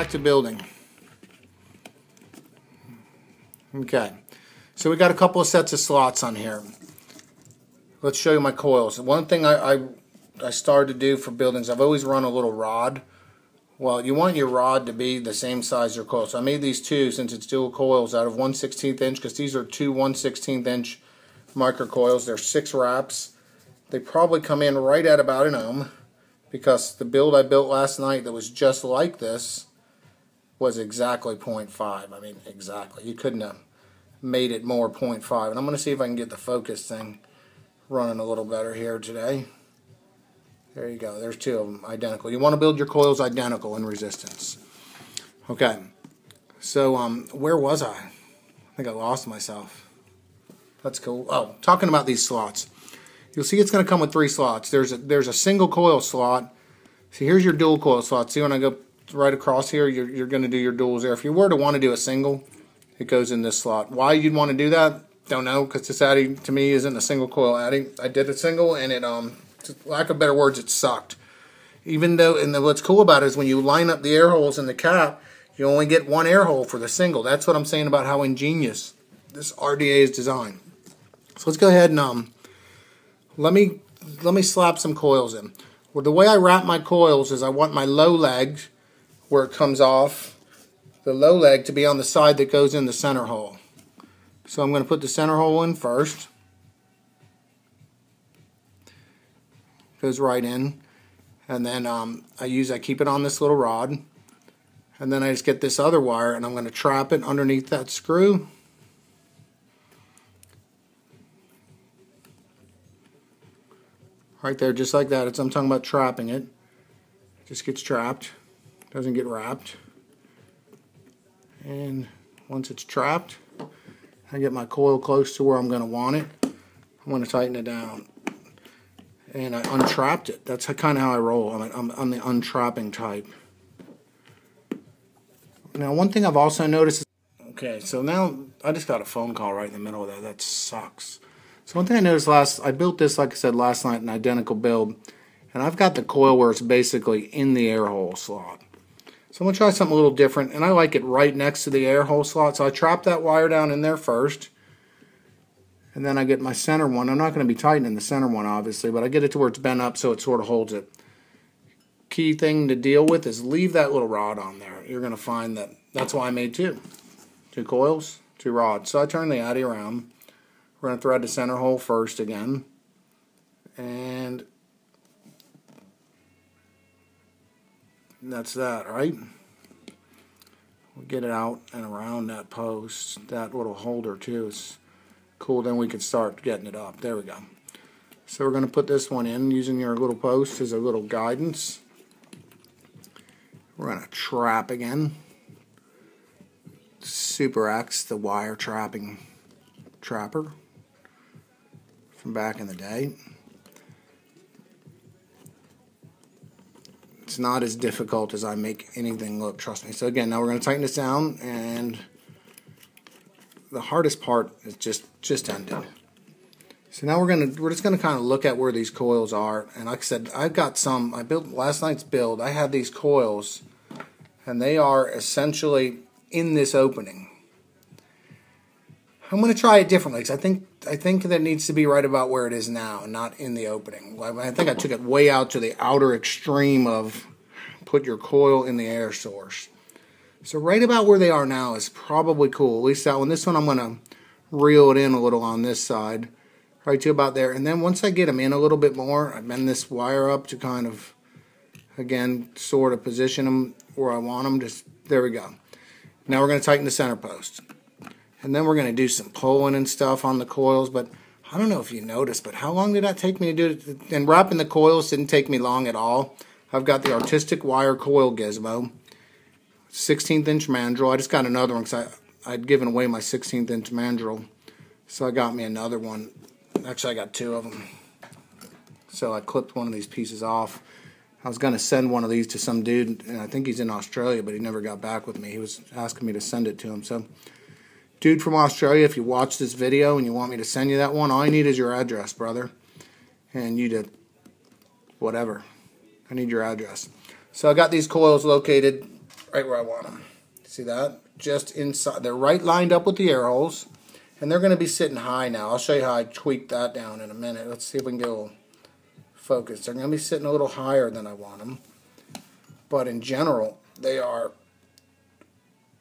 back to building. Okay, so we got a couple of sets of slots on here. Let's show you my coils. One thing I started to do for buildings, I've always run a little rod. Well, you want your rod to be the same size as your coil. So I made these two, since it's dual coils, out of 1/16 inch, because these are two 1/16 inch micro coils. They're 6 wraps. They probably come in right at about 1 ohm, because the build I built last night that was just like this was exactly 0.5. I mean, exactly. You couldn't have made it more 0.5. And I'm going to see if I can get the focus thing running a little better here today. There you go. There's 2 of them identical. You want to build your coils identical in resistance. Okay. So where was I? I think I lost myself. That's cool. Oh, talking about these slots. You'll see it's going to come with 3 slots. There's a single coil slot. See, here's your dual coil slot. See, when I go right across here, you're going to do your duals there. If you were to want to do a single, it goes in this slot. Why you'd want to do that? Don't know, because this addy to me isn't a single coil addy. I did a single, and it lack of better words, it sucked. Even though, and what's cool about it is when you line up the air holes in the cap, you only get 1 air hole for the single. That's what I'm saying about how ingenious this RDA is designed. So let's go ahead and let me slap some coils in. Well, the way I wrap my coils is I want my low leg, where it comes off, the low leg to be on the side that goes in the center hole. So I'm going to put the center hole in first. Goes right in, and then I keep it on this little rod, and then I just get this other wire, and I'm going to trap it underneath that screw. Right there, just like that. I'm talking about trapping it. It just gets trapped, doesn't get wrapped. And once it's trapped, I get my coil close to where I'm going to want it. I'm going to tighten it down. And I untrapped it. That's kind of how I roll. I'm the untrapping type. Now, one thing I've also noticed is, okay, so now I just got a phone call right in the middle of that. That sucks. So one thing I noticed I built this, like I said, last night, an identical build. And I've got the coil where it's basically in the air hole slot. So I'm going to try something a little different. And I like it right next to the air hole slot. So I trap that wire down in there first. And then I get my center one. I'm not going to be tightening the center one, obviously, but I get it to where it's bent up so it sort of holds it. Key thing to deal with is leave that little rod on there. You're going to find that's why I made 2. 2 coils, 2 rods. So I turn the addy around. We're going to thread the center hole first again. And that's that, right? We'll get it out and around that post. That little holder, too, is cool. Then we can start getting it up. There we go. So we're going to put this one in using your little post as a little guidance. We're going to trap again. Super X, the wire trapping trapper from back in the day. It's not as difficult as I make anything look, trust me. So again, now we're going to tighten this down, and the hardest part is just ended. So now we're just gonna kind of look at where these coils are. And like I said, I've got some. I built last night's build. I had these coils, and they are essentially in this opening. I'm gonna try it differently because I think that needs to be right about where it is now, not in the opening. I think I took it way out to the outer extreme of put your coil in the air source. So right about where they are now is probably cool. At least that one. This one I'm going to reel it in a little on this side. Right to about there. And then once I get them in a little bit more, I bend this wire up to kind of, again, sort of position them where I want them. There we go. Now we're going to tighten the center post. And then we're going to do some pulling and stuff on the coils. But I don't know if you noticed, but how long did that take me to do it? And wrapping the coils didn't take me long at all. I've got the artistic wire coil gizmo. 16th inch mandrel. I just got another one because I'd given away my 16th inch mandrel. So I got me another one. Actually, I got 2 of them. So I clipped one of these pieces off. I was going to send one of these to some dude, and I think he's in Australia, but he never got back with me. He was asking me to send it to him. So, dude from Australia, if you watch this video and you want me to send you that one, all I need is your address, brother. And you to whatever. I need your address. So I got these coils located right where I want them. See that? Just inside. They're right lined up with the air holes. And they're going to be sitting high now. I'll show you how I tweak that down in a minute. Let's see if we can get a little focus. They're going to be sitting a little higher than I want them. But in general, they are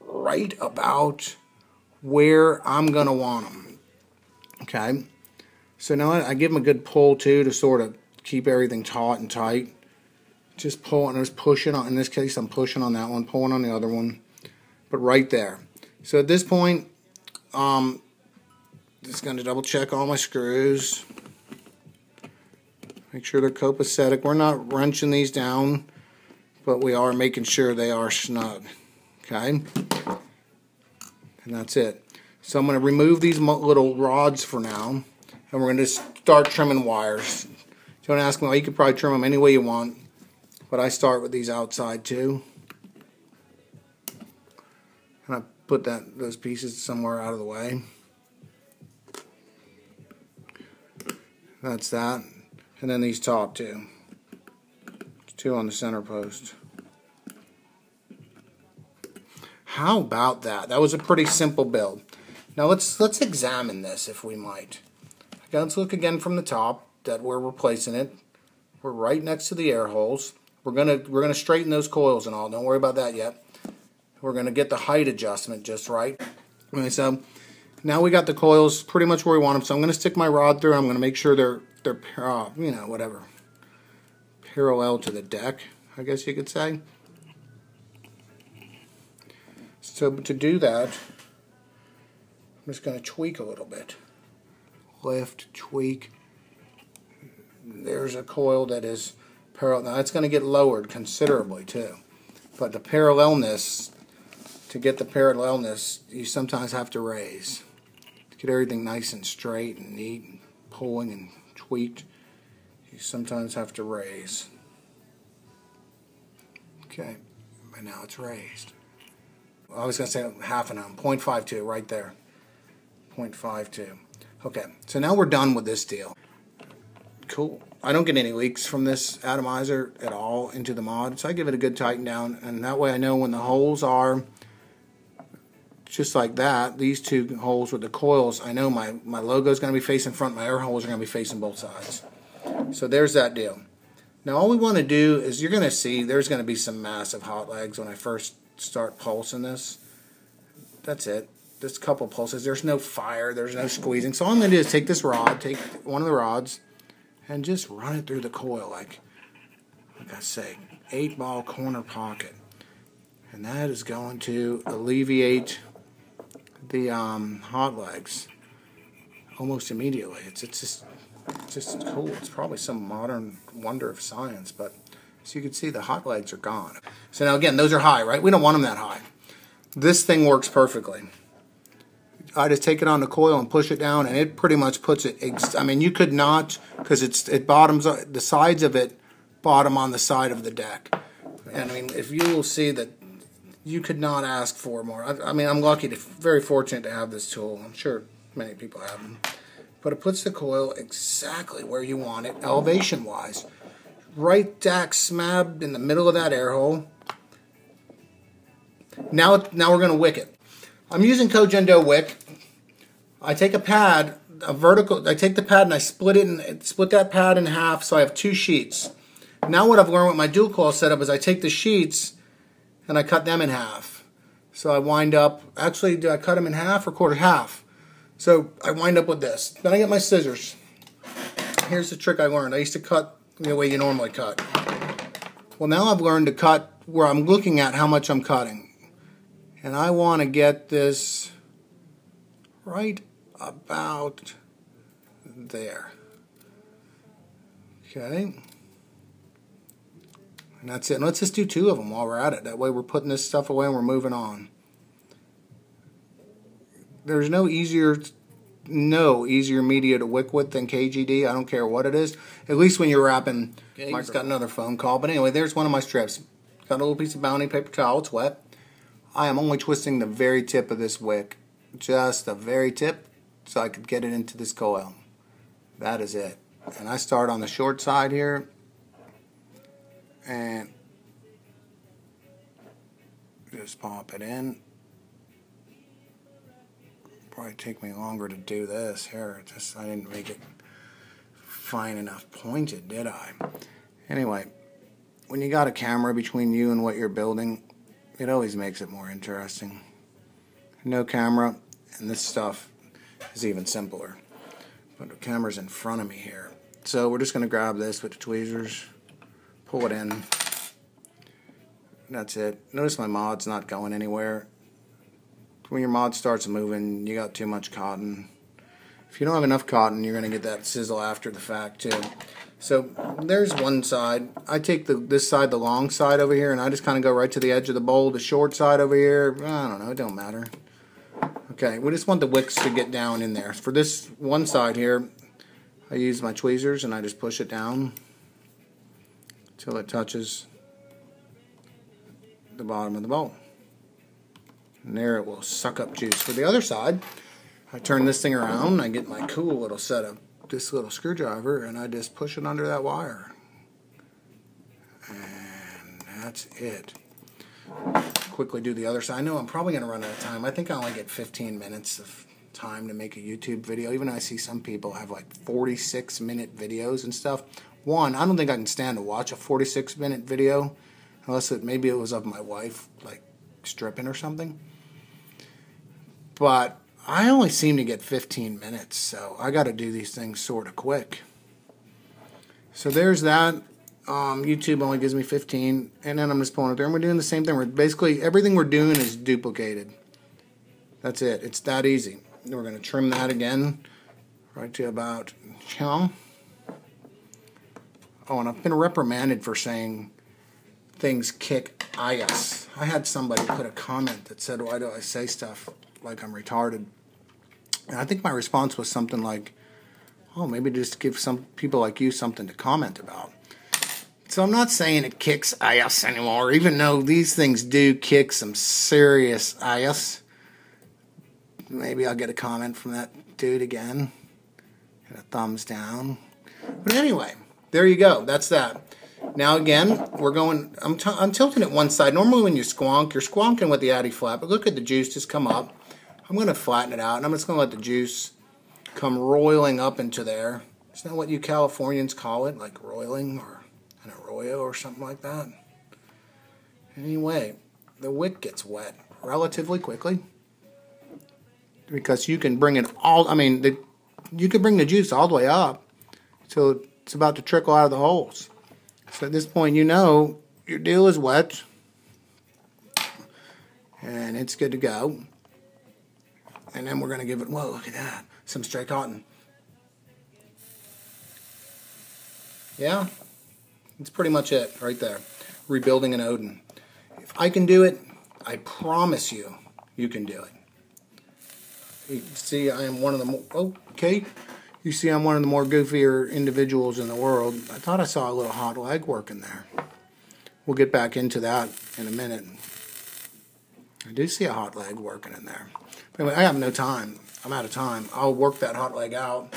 right about where I'm going to want them. Okay? So now I give them a good pull too to sort of keep everything taut and tight. Just pulling, just pushing on. In this case, I'm pushing on that one, pulling on the other one. But right there. So at this point, just going to double check all my screws. Make sure they're copacetic. We're not wrenching these down, but we are making sure they are snug. Okay? And that's it. So I'm going to remove these little rods for now, and we're going to start trimming wires. Don't ask me why. You could probably trim them any way you want, but I start with these outside too. And I put those pieces somewhere out of the way. That's that. And then these top two. 2 on the center post. How about that? That was a pretty simple build. Now let's examine this if we might. Okay, let's look again from the top that where we're placing it. We're right next to the air holes. We're gonna straighten those coils and all. Don't worry about that yet. We're gonna get the height adjustment just right. Okay, so now we got the coils pretty much where we want them. So I'm gonna stick my rod through. I'm gonna make sure they're you know, whatever, parallel to the deck, I guess you could say. So to do that, I'm just going to tweak a little bit. Lift, tweak. There's a coil that is parallel. Now it's going to get lowered considerably too. But the parallelness, to get the parallelness, you sometimes have to raise. To get everything nice and straight and neat and pulling and tweaked, you sometimes have to raise. Okay, and now it's raised. I was going to say half an ohm, 0.52 right there. 0.52. Okay, so now we're done with this deal. Cool. I don't get any leaks from this atomizer at all into the mod, so I give it a good tighten down, and that way I know when the holes are just like that, these 2 holes with the coils, I know my logo is going to be facing front, my air holes are going to be facing both sides. So there's that deal. Now all we want to do is, you're going to see there's going to be some massive hot legs when I first start pulsing this. That's it. Just a couple pulses. There's no fire, there's no squeezing. So all I'm going to do is take this rod, take one of the rods, and just run it through the coil like I say, 8-ball corner pocket. And that is going to alleviate the hot legs almost immediately. It's just cool. It's probably some modern wonder of science, but as you can see, the hot legs are gone. So now again, those are high, right? We don't want them that high. This thing works perfectly. I just take it on the coil and push it down, and it pretty much puts it. I mean, you could not, because it bottoms. The sides of it bottom on the side of the deck, and I mean, if you will see that, you could not ask for more. I mean, I'm lucky very fortunate to have this tool. I'm sure many people have them, but it puts the coil exactly where you want it, elevation-wise. Right back smack in the middle of that air hole. Now we're going to wick it. I'm using Kojendo wick. I take a pad, I take the pad and I split that pad in half, so I have 2 sheets. Now what I've learned with my dual coil setup is I take the sheets and I cut them in half. So I wind up, actually, do I cut them in half or quarter half? So I wind up with this. Then I get my scissors. Here's the trick I learned. I used to cut the way you normally cut. Well, now I've learned to cut where I'm looking at how much I'm cutting. And I want to get this right about there. Okay. And that's it. And let's just do 2 of them while we're at it. That way we're putting this stuff away and we're moving on. There's no easier media to wick with than KGD. I don't care what it is. At least when you're wrapping. Okay, Mike's got another phone call. But anyway, there's one of my strips. Got a little piece of bounty paper towel. It's wet. I am only twisting the very tip of this wick. Just the very tip, so I could get it into this coil. That is it. And I start on the short side here. And just pop it in. Probably take me longer to do this here. I didn't make it fine enough pointed, did I? Anyway, when you got a camera between you and what you're building, it always makes it more interesting. No camera, and this stuff is even simpler. But the camera's in front of me here. So we're just going to grab this with the tweezers, pull it in. That's it. Notice my mod's not going anywhere. When your mod starts moving, you got too much cotton. If you don't have enough cotton, you're going to get that sizzle after the fact too. So there's one side. I take this side, the long side over here, and I just kind of go right to the edge of the bowl. The short side over here, I don't know, it don't matter. Okay, we just want the wicks to get down in there. For this one side here, I use my tweezers and I just push it down until it touches the bottom of the bowl. And there it will suck up juice. For the other side, I turn this thing around, I get my cool little setup, this little screwdriver, and I just push it under that wire. And that's it. Quickly do the other side. I know I'm probably going to run out of time. I think I only get 15 minutes of time to make a YouTube video. Even I see some people have like 46-minute videos and stuff. One, I don't think I can stand to watch a 46-minute video unless maybe it was of my wife like stripping or something. But I only seem to get 15 minutes, so I got to do these things sort of quick. So there's that. YouTube only gives me 15, and then I'm just pulling it there, and we're doing the same thing. We're basically, everything we're doing is duplicated. That's it. It's that easy. We're going to trim that again right to about, oh, and I've been reprimanded for saying things kick ass. I had somebody put a comment that said, why do I say stuff like I'm retarded? And I think my response was something like, oh, maybe just give some people like you something to comment about. So I'm not saying it kicks ass anymore, even though these things do kick some serious ass. Maybe I'll get a comment from that dude again. And a thumbs down. But anyway, there you go. That's that. Now again, we're going, I'm tilting it one side. Normally when you squonk, you're squonking with the addy flat, but look at the juice just come up. I'm going to flatten it out, and I'm just going to let the juice come roiling up into there. Isn't that what you Californians call it? Like roiling or an arroyo or something like that? Anyway, the wick gets wet relatively quickly because you can bring it all, you can bring the juice all the way up till it's about to trickle out of the holes. So at this point, you know your deal is wet and it's good to go. And then we're going to give it, whoa, look at that, some stray cotton. Yeah, that's pretty much it right there. Rebuilding an Odin. If I can do it, I promise you, you can do it. You see, I am one of the more, oh, Kate, you see I'm one of the more goofier individuals in the world. I thought I saw a little hot leg working there. We'll get back into that in a minute. I do see a hot leg working in there. But anyway, I have no time. I'm out of time. I'll work that hot leg out.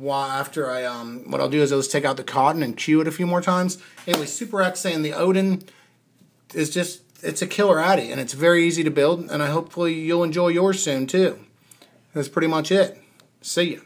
After I, what I'll do is I'll just take out the cotton and cue it a few more times. Anyway, Super X saying the Odin is just, it's a killer addy, and it's very easy to build, and hopefully you'll enjoy yours soon too. That's pretty much it. See ya.